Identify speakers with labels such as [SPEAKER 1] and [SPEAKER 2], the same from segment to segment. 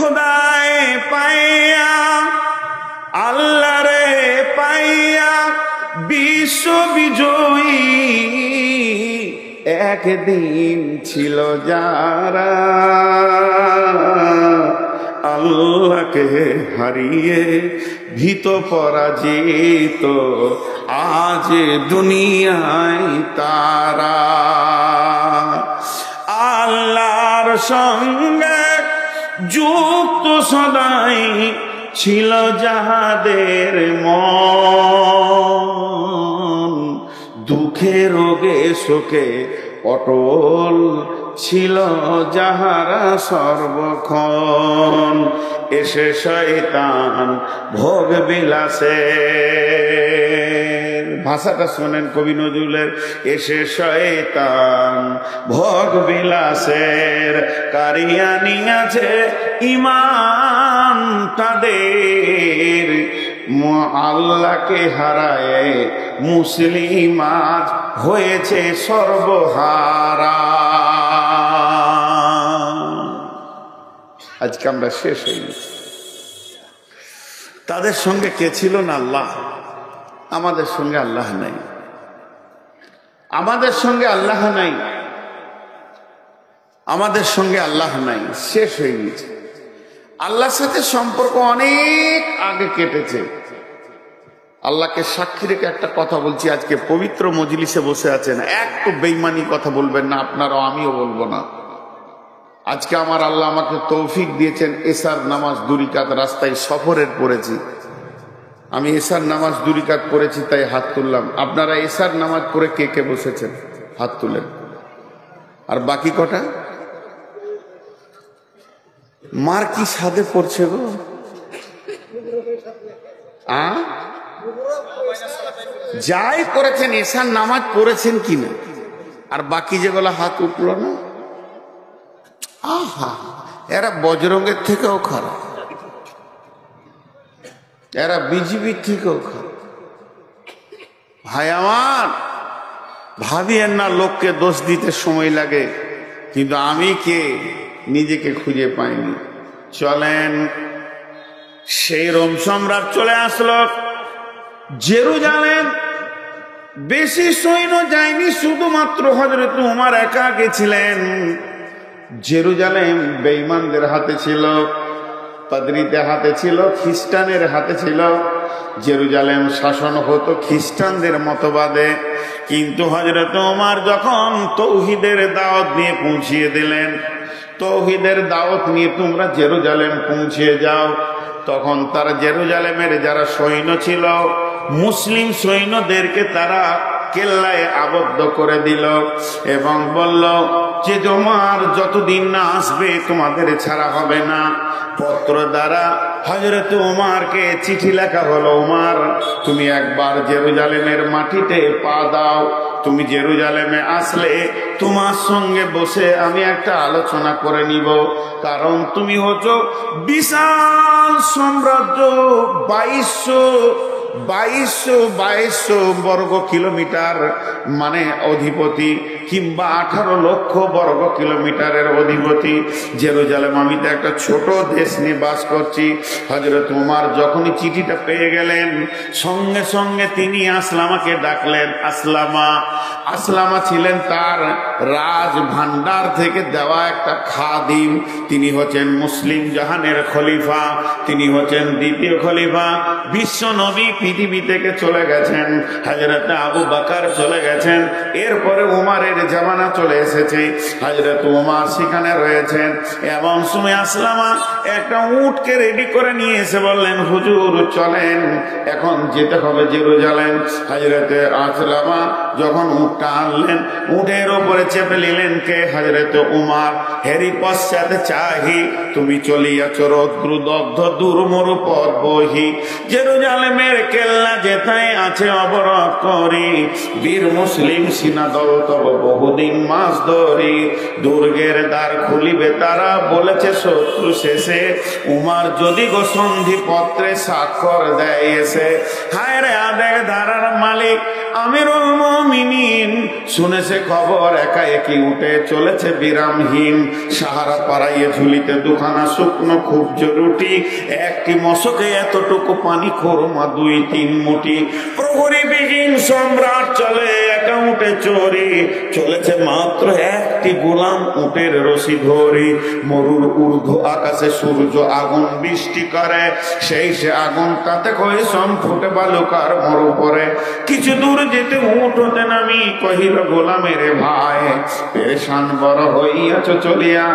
[SPEAKER 1] খোদায় পাইয়া আল্লাহ রে পাইয়া বিশ্ব বিজয়ী একদিন ছিল যারা আল্লাহকে হারিয়ে ভীত পরাজিত আজ দুনিয়ায় তারা আল্লাহর সঙ্গে যুক্ত সদাই ছিল যাহাদের মন দুঃখে রোগে শোকে অটল ছিল যাহারা সর্বক্ষণ এসে শয়তান ভোগ বিলাসে ভাষাটা শোনেন কবি নজরুলের এসে শয়তান ভোগ বিলাসের কারিয়া নিয়াছে ঈমান তাদের আল্লাহকে হারায় মুসলিম আজ হয়েছে সর্বহারা আজকে আমরা শেষ হয়ে গেছি তাদের সঙ্গে কে ছিল না আল্লাহ আমাদের সঙ্গে আল্লাহ নাই আমাদের সঙ্গে আল্লাহ নাই আমাদের সঙ্গে আল্লাহ নাই শেষ হয়ে গেছে আল্লাহর সাথে সম্পর্ক অনেক আগে কেটেছে আল্লাহকে সাক্ষী রেখে একটা কথা বলছি আজকে পবিত্র মজলিসে বসে আছেন একটু বেঈমানি কথা বলবেন না আপনারাও আমিও বলবো না আজকে আমার আল্লাহ আমাকে তৌফিক দিয়েছেন এশার নামাজ 2 রাকাত রাস্তায় সফরের পড়েছি আমি এশার নামাজ 2 রাকাত পড়েছি তাই হাত তুললাম আপনারা এশার নামাজ পড়ে কে কে বসেছেন হাত তুলেন আর বাকি কটা মার কি সাদে পড়ছে গো যাই করেছেন এশার নামাজ পড়েছেন কিনা আর বাকি যেগুলো হাত উঠলো না আহা এরা বজরঙ্গের থেকেও খারাপ এরা বিজিবির থেকেও খারাপ ভাই আমার ভাবিয়েন না লোককে দোষ দিতে সময় লাগে কিন্তু আমি কে নিজেকে খুঁজে পাইনি চলেন সেই রোম সম্রাট চলে আসলো জেরুজালেম বেশি সৈন্য যায়নি শুধুমাত্র হযরত ওমর একা গেছিলেন জেরুজালেম বেঈমানদের হাতে ছিল পাদ্রীদের হাতে ছিল খ্রিস্টানের হাতে ছিল জেরুজালেম শাসন হতো খ্রিস্টানদের মতবাদে কিন্তু হযরত ওমর যখন তৌহিদের দাওয়াত নিয়ে পৌঁছিয়ে দিলেন তৌহিদের দাওয়াত নিয়ে তোমরা জেরুজালেম পৌঁছে যাও তখন তারা জেরুজালেমের যারা সৈন্য ছিল মুসলিম সৈন্যদেরকে তারা কেল্লায় আবদ্ধ করে দিল এবং বলল যে তোমার যতদিন না আসবে তোমাদের ছাড়া হবে না পত্র দ্বারা হযরত ওমরকে চিঠি লেখা হলো ওমর তুমি একবার জেরুজালেমের মাটিতে পা দাও তুমি জেরুজালেমে আসলে তোমার সঙ্গে বসে আমি একটা আলোচনা করে নিব কারণ তুমি হচ্ছ বিশাল সাম্রাজ্য 2200 বর্গ কিলোমিটার মানে অধিপতি কিংবা 18 লক্ষ বর্গ কিলোমিটারের অধিপতি জেরুজালেম আমি তো একটা ছোট দেশ নিয়ে বাস করছি হযরত ওমর যখনই চিঠিটা পেয়ে গেলেন সঙ্গে সঙ্গে তিনি আসলামাকে ডাকলেন আসলামা ছিলেন তার রাজ ভান্ডার থেকে দেওয়া একটা খাদিম তিনি হচ্ছেন মুসলিম জাহানের খলিফা তিনি হচ্ছেন দ্বিতীয় খলিফা বিশ্ব নবী পৃথিবী থেকে চলে গেছেন হযরত আবু বকর চলে গেছেন এরপরে ওমরের জামানা চলে এসেছে হযরত ওমর সেখানে রয়েছেন এবং সময় আসলামা একটা উটকে রেডি করে নিয়ে এসে বললেন হুজুর চলেন এখন যেতে হবে জেরুজালেম হযরত আসলামা যখন উটটা আনলেন উটের উপরে চেপে নিলেন কে হযরত ওমর হেরি পশ্চাতে চাহি তুমি চলিয়াছ রৌদ্রদগ্ধ দুর্মরু পথ বহি জেরুজালেমের কেল্লা যেথায় আছে অবরোধ করি বীর মুসলিম সিনা দল তব বহুদিন মাস ধরি দুর্গের দ্বার খুলিবে তারা বলেছে শত্রু শেষে উমার যদি গো সন্ধি পত্রে স্বাক্ষর দেয় এসে হায় রে আদেক ধারার মালিক আমিরুল মুমিনিন শুনেছে খবর, একাএকি উঠে চলেছে বিরামহীন। সাহারা পাড়াইয়ে ঝুলিতে দুখানা শুকনো খুব রুটি, একটি মশকে এতটুকু পানি, খোরমা 2-3 মুঠি। প্রহরীবিহীন সম্রাট চলে একা উঠে চড়ে, চলেছে মাত্র একটি গোলাম উটের রশি ধরে। মরুর ঊর্ধ্ব আকাশে সূর্য আগুন বৃষ্টি করে, সেই সে আগুন তাতে কই সম ফুটে বালুকার মরু পরে। কিছু দূর যেতে উঠ হতে নামি কহিল গোলামের ভাই, পেরেশান বড় হইয়াছ চলিয়া,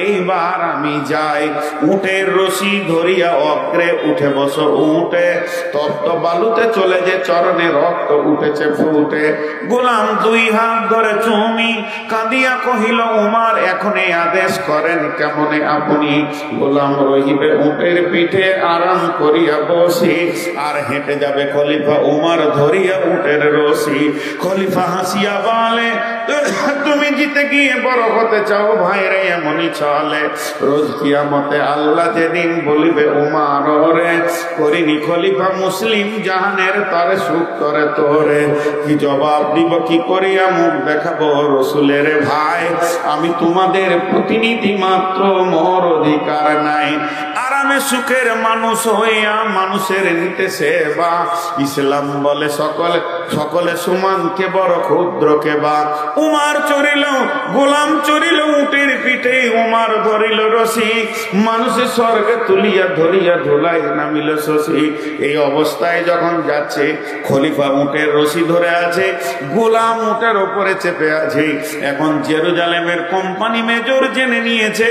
[SPEAKER 1] এইবার আমি যাই। উটের রশি ধরিয়া অগ্রে উঠে বস উঠে, তপ্ত বালুতে চলে যে চরণে রক্ত উঠেছে ফুটে। গোলাম 2 হাত ধরে চুমি কাঁদিয়া কহিল উমার, এখন এই আদেশ করেন কেমনে আপনি? গোলাম রহিবে উটের পিঠে আরাম করিয়া বসি, আর হেঁটে যাবে খলিফা উমার ধরিয়া উটের রশি। খলিফা হাসিয়া বলে, তুমি জিতে গিয়ে বড় হতে চাও ভাই রে, এমনই চলে রোজ কিয়ামতে আল্লাহ যেদিন বলিবে উমার রে, করিনি খলিফা মুসলিম জাহানের তারে সুখ করে তোরে। কি জবাব দিব, কি করিয়া মুখ দেখাবো রসুলের ভাই? আমি তোমাদের প্রতিনিধি মাত্র, মোর অধিকার নাই। আরামে সুখের মানুষ হইয়া মানুষের নিতে সেবা, ইসলাম বলে সকলে সমান, কে বড় ক্ষুদ্র কে বা। উমার চড়িল গোলাম চড়িল উটের পিঠে, উমার ধরিল রশি, মানুষের স্বর্গে তুলিয়া ধরিয়া ধুলাই নামিল শশী। এই অবস্থায় যখন যাচ্ছে, খলিফা উটের রশি ধরে আছে, গোলাম উটের ওপরে চেপে আছে। এখন জেরুজালেমের কোম্পানি মেজর জেনে নিয়েছে,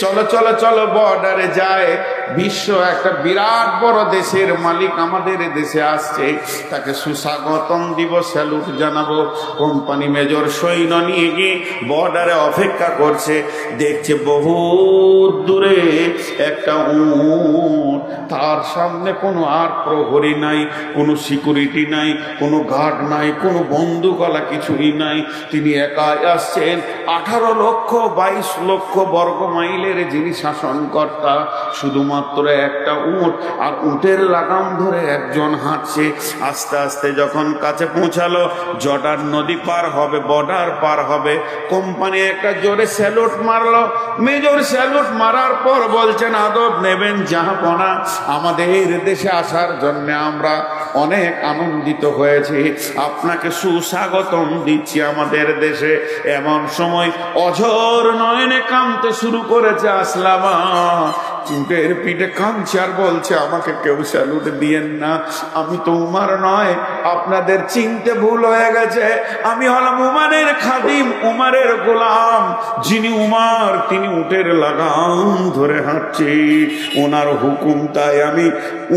[SPEAKER 1] চলো চলো চলো বর্ডারে যায়। বিশ্ব একটা বিরাট বড় দেশের মালিক আমাদের দেশে আসছে, তাকে সুস্বাগতম দিব, স্যালুট জানাবো। কোম্পানি মেজর সৈন্য নিয়ে গিয়ে বর্ডারে অপেক্ষা করছে। দেখছে বহু দূরে একটা উট, তার সামনে কোনো আর প্রহরী নাই, কোনো সিকিউরিটি নাই, কোনো গার্ড নাই, কোনো বন্দুকওয়ালা কিছুই নাই। তিনি একাই আসছেন। 18 লক্ষ 22 লক্ষ বর্গ মাইলের যিনি শাসনকর্তা, শুধুমাত্র একটা উট, আর উটের লাগাম ধরে একজন হাঁটছে। আস্তে আস্তে যখন কাছে পৌঁছালো, জর্ডান নদী পার হবে, বর্ডার পার হবে, কোম্পানি একটা জোরে স্যালুট মারলো। মেজর স্যালুট মারার পর বলছেন, আদব নেবেন জাহাপনা, আমাদের দেশে আসার জন্য আমরা অনেক আনন্দিত হয়েছি, আপনাকে সুস্বাগতম দিচ্ছি আমাদের দেশে। এমন সময় অঝোর নয়নে কাঁদতে শুরু করেছে আসলামা। উটের পিঠে কাঁদছে আর বলছে, আমাকে কেউ স্যালুট দিয়েন না, আমি তো উমার নয়, আপনাদের চিনতে ভুল হয়ে গেছে। আমি হলাম উমারের খাদিম, উমারের গোলাম। যিনি উমার তিনি উটের লাগাম ধরে হাঁটছি, ওনার হুকুম, তাই আমি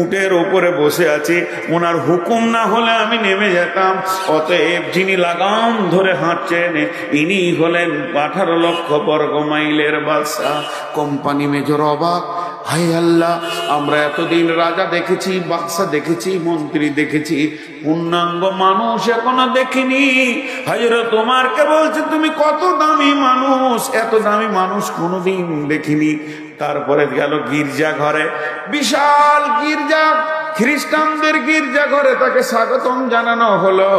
[SPEAKER 1] উটের ওপরে বসে আছি। ওনার হুকুম না হলে আমি নেমে যেতাম। অতএব যিনি লাগাম ধরে হাঁটছেন, ইনি হলেন 18 লক্ষ বর্গ মাইলের বাদশা। কোম্পানি মেজর অবাক, হায় আল্লাহ, আমরা এতদিন রাজা দেখেছি, বাদশা দেখেছি, মন্ত্রী দেখেছি, পূর্ণাঙ্গ মানুষ এখনো দেখিনি। হযরত ওমরকে বলছে, তুমি কত দামি মানুষ, এত দামি মানুষ কোনোদিন দেখিনি। তারপরে গেল গির্জা ঘরে, বিশাল গির্জা, খ্রিস্টানদের গির্জা ঘরে তাকে স্বাগতম জানানো হলো।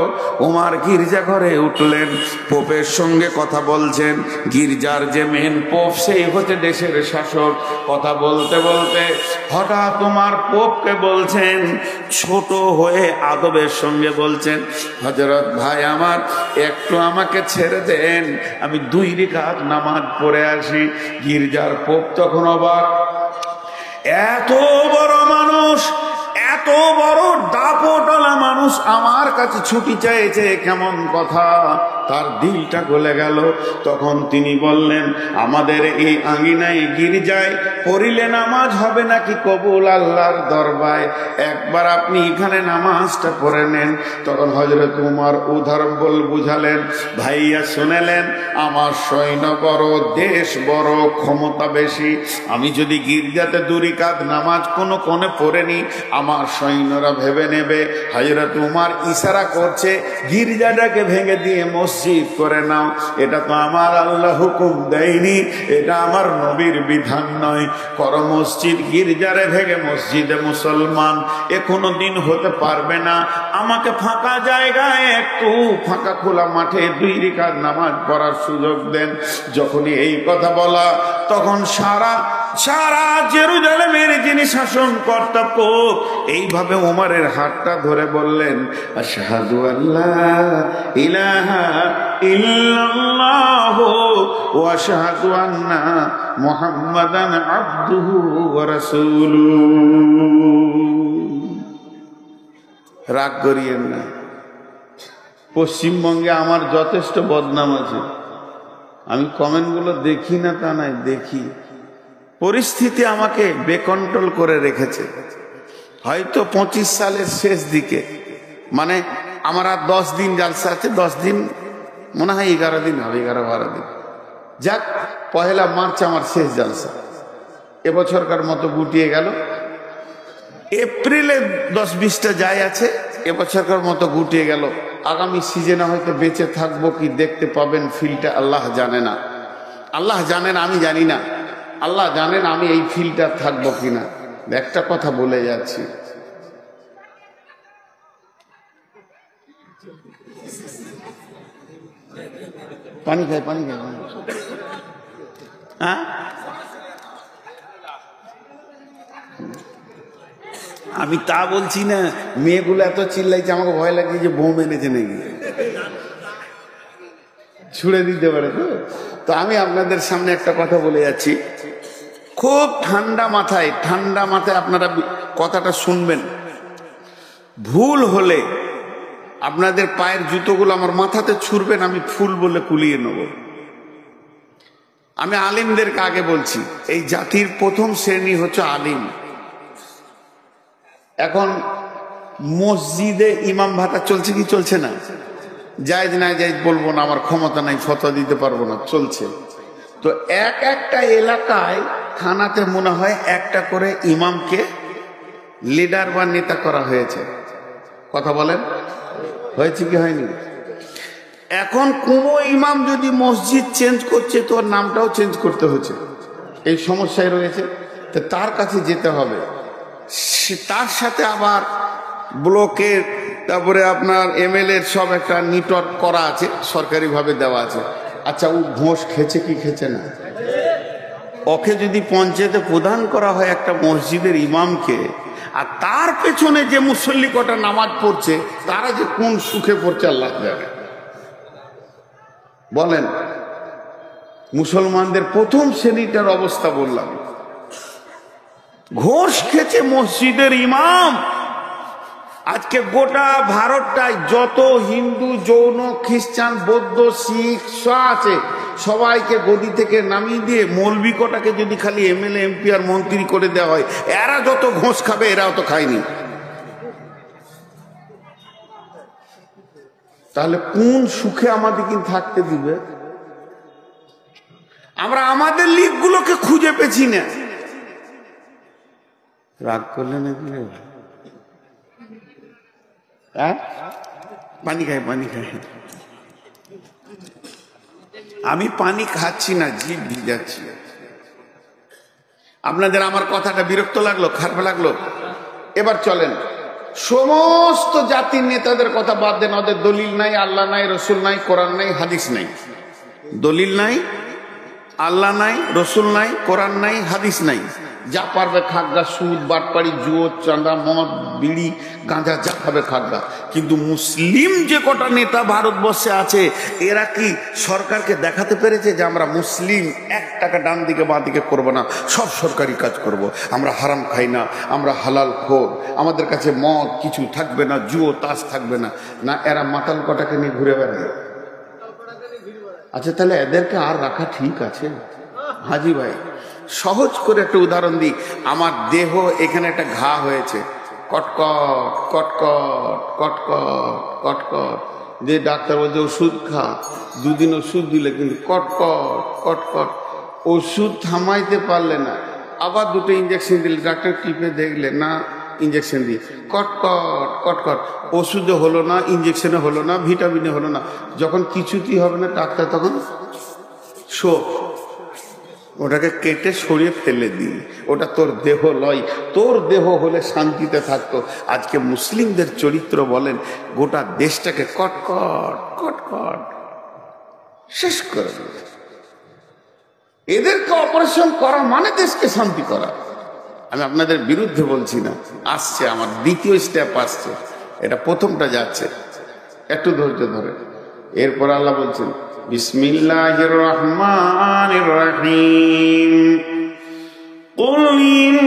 [SPEAKER 1] ওমর গির্জা ঘরে উঠলেন, পোপের সঙ্গে কথা বলছেন। গির্জার যে মেন পোপ, সেই হচ্ছে দেশের শাসক। কথা বলতে বলতে হঠাৎ তোমার পোপকে বলছেন, ছোট হয়ে আদবের সঙ্গে বলছেন, হযরত ভাই আমার, একটু আমাকে ছেড়ে দেন, আমি 2 রাকাত নামাজ পড়ে আসি। গির্জার পোপ তখন অবাক, এত বড় মানুষ, এত বড় দাপটওয়ালা মানুষ আমার কাছে ছুটি চাইছে, কেমন কথা? তার দিলটা গলে গেল। তখন তিনি বললেন, আমাদের এই আঙ্গিনায় গির্জায় পড়িলে নামাজ হবে নাকি কবুল আল্লাহর দরবারে? একবার আপনি এখানে নামাজটা পড়ে নেন। তখন হযরত উমর উদাহরণ বুঝালেন, ভাইয়া শুনেলেন, আমার সৈন্য বড়, দেশ বড়, ক্ষমতা বেশি। আমি যদি গির্জাতে 2 রাকাত নামাজ কোনো কোণে পড়ে নি, আমার সৈন্যরা ভেবে নেবে হযরত তোমার ইশারা করছে গির্জাটাকে ভেঙে দিয়ে মসজিদ করে নাও। এটা তো আমার আল্লাহ হুকুম দেয়নি, এটা আমার নবীর বিধান নয়। করো মসজিদ, গির্জারে ভেঙে মসজিদে মুসলমান। এ কোনো দিন হতে পারবে না। আমাকে ফাঁকা জায়গায়, একটু ফাঁকা খোলা মাঠে 2 রাকাত নামাজ পড়ার সুযোগ দেন। যখনই এই কথা বলা, তখন সারা জেরুজালেমের যিনি শাসনকর্তা পোপ এইভাবে ওমরের হাতটা ধরে বললেন, আশহাদু আল্লা ইলাহা ইল্লাল্লাহ ওয়া আশহাদু আন্না মুহাম্মাদান আবদুহু ওয়া রাসূলুহু। রাগ করিয়েন না। পশ্চিমবঙ্গে আমার যথেষ্ট বদনাম আছে। আমি কমেন্টগুলো দেখি না তা নয়, দেখি। পরিস্থিতি আমাকে বেকন্ট্রোল করে রেখেছে। হয়তো 25 সালের শেষ দিকে, মানে আমার আর 10 দিন জালসা আছে, 10 দিন মনে হয় 11 দিন হবে, 11-12 দিন। যাক, 1 মার্চ আমার শেষ জালসা। এবছরকার মতো গুটিয়ে গেল। এপ্রিলে 10-20টা যায় আছে, এবছরকার মতো গুটিয়ে গেল। আগামী সিজনে হয়তো বেঁচে থাকবো কি দেখতে পাবেন ফিলটা আল্লাহ জানে না। আল্লাহ জানেন, আমি জানি না। আল্লাহ জানেন আমি এই ফিলটা থাকবো কিনা। একটা কথা বলে যাচ্ছি, পানি খাই। হ্যাঁ, আমি তা বলছি না। মেয়েগুলো এত চিল্লাইছে, আমাকে ভয় লাগে যে বোম এনেছে নাকি, ছুড়ে দিতে পারে। তো আমি আপনাদের সামনে একটা কথা বলে যাচ্ছি, খুব ঠান্ডা মাথায় আপনারা কথাটা শুনবেন। ভুল হলে আপনাদের পায়ের জুতোগুলো আমার মাথাতে ছুড়বেন, আমি ফুল বলে কুলিয়ে নেব। আমি আলিমদেরকে আগে বলছি, এই জাতির প্রথম শ্রেণী হচ্ছে আলিম। এখন মসজিদে ইমাম ভাতা চলছে কি চলছে না? জায়েজ না জায়েজ বলবো না, আমার ক্ষমতা নাই, ফতোয়া দিতে পারবো না, চলছে। তো একটা এলাকায় থানাতে মনে হয় একটা করে ইমামকে লিডার বা নেতা করা হয়েছে। কথা বলেন, হয়েছে কি হয়নি? এখন কোন ইমাম যদি মসজিদ চেঞ্জ করছে, তো নামটাও চেঞ্জ করতে হচ্ছে। এই সমস্যায় রয়েছে। তো তার কাছে যেতে হবে। তার সাথে আবার ব্লকের, তারপরে আপনার MLA সব একটা নেটওয়ার্ক করা আছে, সরকারিভাবে দেওয়া আছে। আচ্ছা, ও ঘোষ খেছে কি খেছে না? ওকে যদি পঞ্চায়েতে প্রদান করা হয় একটা মসজিদের ইমামকে, আর তার পেছনে যে মুসল্লি কটা নামাজ পড়ছে, তারা যে কোন সুখে পড়ছে আল্লাহ জানে। বলেন, মুসলমানদের প্রথম শ্রেণীটার অবস্থা বললাম। ঘোষ খেছে মসজিদের ইমাম। আজকে গোটা ভারতটায় যত হিন্দু, জৈন, খ্রিস্টান, বৌদ্ধ, শিখ আছে, সবাইকে গদি থেকে নামিয়ে দিয়ে মৌলবি কটাকে যদি খালি MLA, MP আর মন্ত্রী করে দেওয়া হয়, এরা যত ঘোষ খাবে এরাও তো খায়নি। তাহলে কোন সুখে আমাদেরকে থাকতে দিবে? আমরা আমাদের লিগগুলোকে খুঁজে পেছি না। রাগ করলে নাকি? পানি খাই। আমি পানি খাচ্ছি না, জিভ ভিজাচ্ছি। আপনাদের আমার কথাটা বিরক্ত লাগলো, খারাপ লাগলো? এবার চলেন, সমস্ত জাতির নেতাদের কথা বাদ দেন। ওদের দলিল নাই, আল্লাহ নাই, রসুল নাই, কোরআন নাই, হাদিস নাই। দলিল নাই, আল্লাহ নাই, রসুল নাই, কোরআন নাই, হাদিস নাই। যা পারবে খাগা, সুদ, বাটপাড়ি, জুয়ো, চাঁদা, মদ, বিড়ি, গাঁজা, যা খাবে খাগা। কিন্তু মুসলিম যে কটা নেতা ভারতবর্ষে আছে, এরা কি সরকারকে দেখাতে পেরেছে যে আমরা মুসলিম 1 টাকা ডান দিকে বাঁ দিকে করবো না, সব সরকারি কাজ করব। আমরা হারাম খাই না, আমরা হালাল খোর, আমাদের কাছে মদ কিছু থাকবে না, জুয়ো তাস থাকবে না। না, এরা মাতাল কটাকে নিয়ে ঘুরে বেড়ায়। আচ্ছা, তাহলে এদেরকে আর রাখা ঠিক আছে? হাজি ভাই, সহজ করে একটা উদাহরণ দিই। আমার দেহ এখানে একটা ঘা হয়েছে, কটকট কটকট কটকট কটকট, যে ডাক্তার বলছে ওষুধ খা, 2 দিন ওষুধ দিলে কিন্তু কটকট কটকট, ওষুধ থামাইতে পারলে না, আবার 2টো ইঞ্জেকশন দিলে, ডাক্তার টিপে দেখলে না ইঞ্জেকশন দিয়ে কটকট কটকট, ওষুধে হলো না, ইঞ্জেকশনে হলো না, ভিটামিনে হলো না। যখন কিছুতেই হবে না ডাক্তার তখন ওটাকে কেটে সরিয়ে ফেলে দিই, ওটা তোর দেহ লয়। তোর দেহ হলে শান্তিতে থাকতো। আজকে মুসলিমদের চরিত্র বলেন, গোটা দেশটাকে কটকট কটকট শেষ করে দেবে। এদেরকে অপারেশন করা মানে দেশকে শান্তি করা। আমি আপনাদের বিরুদ্ধে বলছি না, আসছে আমার দ্বিতীয় স্টেপ আসছে, এটা প্রথমটা যাচ্ছে, একটু ধৈর্য ধরে। এরপর আল্লাহ বলছেন বিসমিল্লাহির রহমানির রহিম, কুল ইন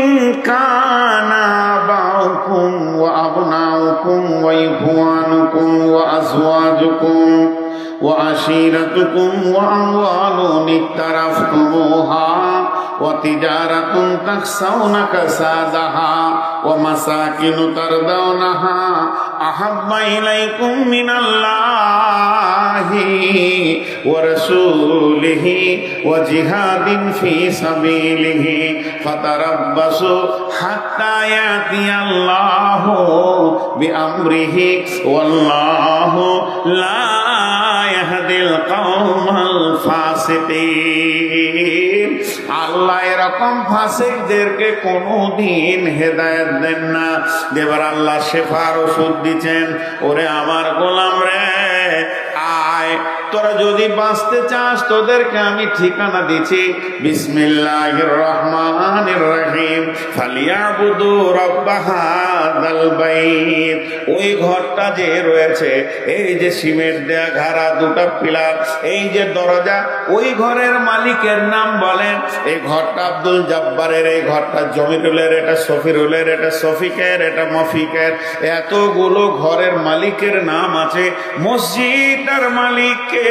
[SPEAKER 1] কানা আবাউকুম ওয়া আবনাউকুম ওয়া ইখওয়ানুকুম ওয়া আজওয়াজুকুম ওয়া আশীরাতুকুম ওয়া আমওয়ালুন ইকতারাফতুমুহা ওয়া তিজারাতুন তাখসাউনা কাসাদাহা ওয়া মাসাকিনু তারদাউনাহা আহাব্বা ইলাইকুম মিনাল্লাহি ওয়া রাসূলিহি ওয়া জিহাদিন ফি সাবিলিহি ফাতারাব্বাসু হাত্তা ইয়াতিয়াল্লাহু বিআমরিহি ওয়াল্লাহু লা ইয়াহদিল কওমাল ফাসিকিন। আল্লাহ এরকম ফাসিকদেরকে কোনদিন হেদায়েত দেন না। দেবার আল্লাহ শেফার ওষুধ দিচ্ছেন, ওরে আমার গোলাম রে, আয় তোরা যদি বাঁচতে চাস তোদেরকে আমি ঠিকানা দিচ্ছি। বিসমিল্লাহির রহমানির রহিম, ফালিয়াবুদু রাব্বা হাযাল বাইত। ওই ঘরটা যে রয়েছে, এই যে সিমেন্ট দেয়া ঘাড়া দুটো পিলার, এই যে দরজা, ওই ঘরের মালিকের নাম বলেন। এই ঘরটা আব্দুল জব্বারের, এই ঘরটা জমিরুলের, এটা সফিরুলের, এটা শফিকের, এটা মফিকের, এতগুলো ঘরের মালিকের নাম আছে। মসজিদের মালিককে,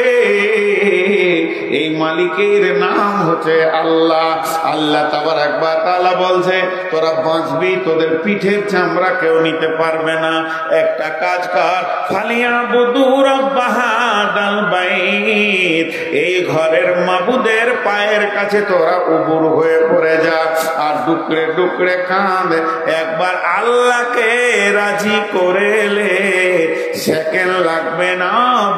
[SPEAKER 1] এই মালিকের নাম হচ্ছে আল্লাহ। আল্লাহ তাবারাক ওয়া তাআলা বলছে তোরা বাঁচবি, তোদের পিঠের চামড়া কেউ নিতে পারবে না। একটা কাজ কর, ফালিয়াবুদু রাব্বা হাযাল বাইত, এই ঘরের মাবুদের পায়ের কাছে তোরা উবুর হয়ে পড়ে যা আর ডুকরে ডুকরে কাঁদ। একবার আল্লাহকে রাজি করেলে সেকেন্ড লাগবে না,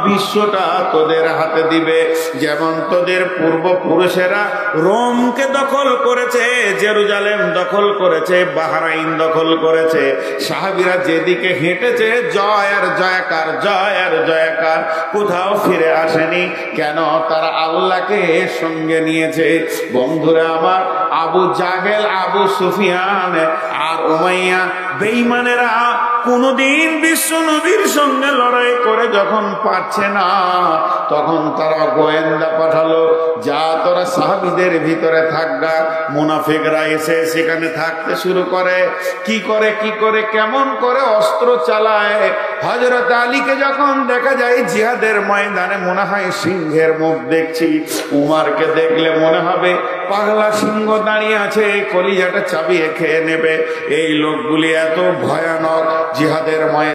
[SPEAKER 1] বিশ্বটা তোদের হাতে দিবে। যেমন তোদের পূর্বপুরুষেরা রোমকে দখল করেছে, জেরুজালেম দখল করেছে, বাহরাইন দখল করেছে, সাহাবীরা যেদিকে হেঁটেছে জয় আর জয়কার, জয় আর জয়কার, কোথাও ফিরে আসেনি। কেন? তারা আল্লাহকে সঙ্গে নিয়েছে। বন্ধুরা আমার, আবু জাহেল, আবু সুফিয়ান আর উমাইয়া বেঈমানেরা কোনদিন বিশ্ব নবীর সঙ্গে লড়াই করে যখন পারছে না, তখন তারা গোয়েন্দা পাঠালো, যা তোরা সাহাবীদের ভিতরে থাকগা। মুনাফিকরা এসে সেখানে থাকতে শুরু করে। কি করে কেমন করে অস্ত্র চালায়। হযরত আলীকে যখন দেখা যায় জিহাদের ময়দানে, মনে হয় সিংহের মুখ দেখছি। উমারকে দেখলে মনে হবে পাগলা সিংহ দাঁড়িয়ে আছে, কলিজাটা চাবিয়ে খেয়ে নেবে। এই লোকগুলি এত ভয়ানক, জিহাদের ময়দানে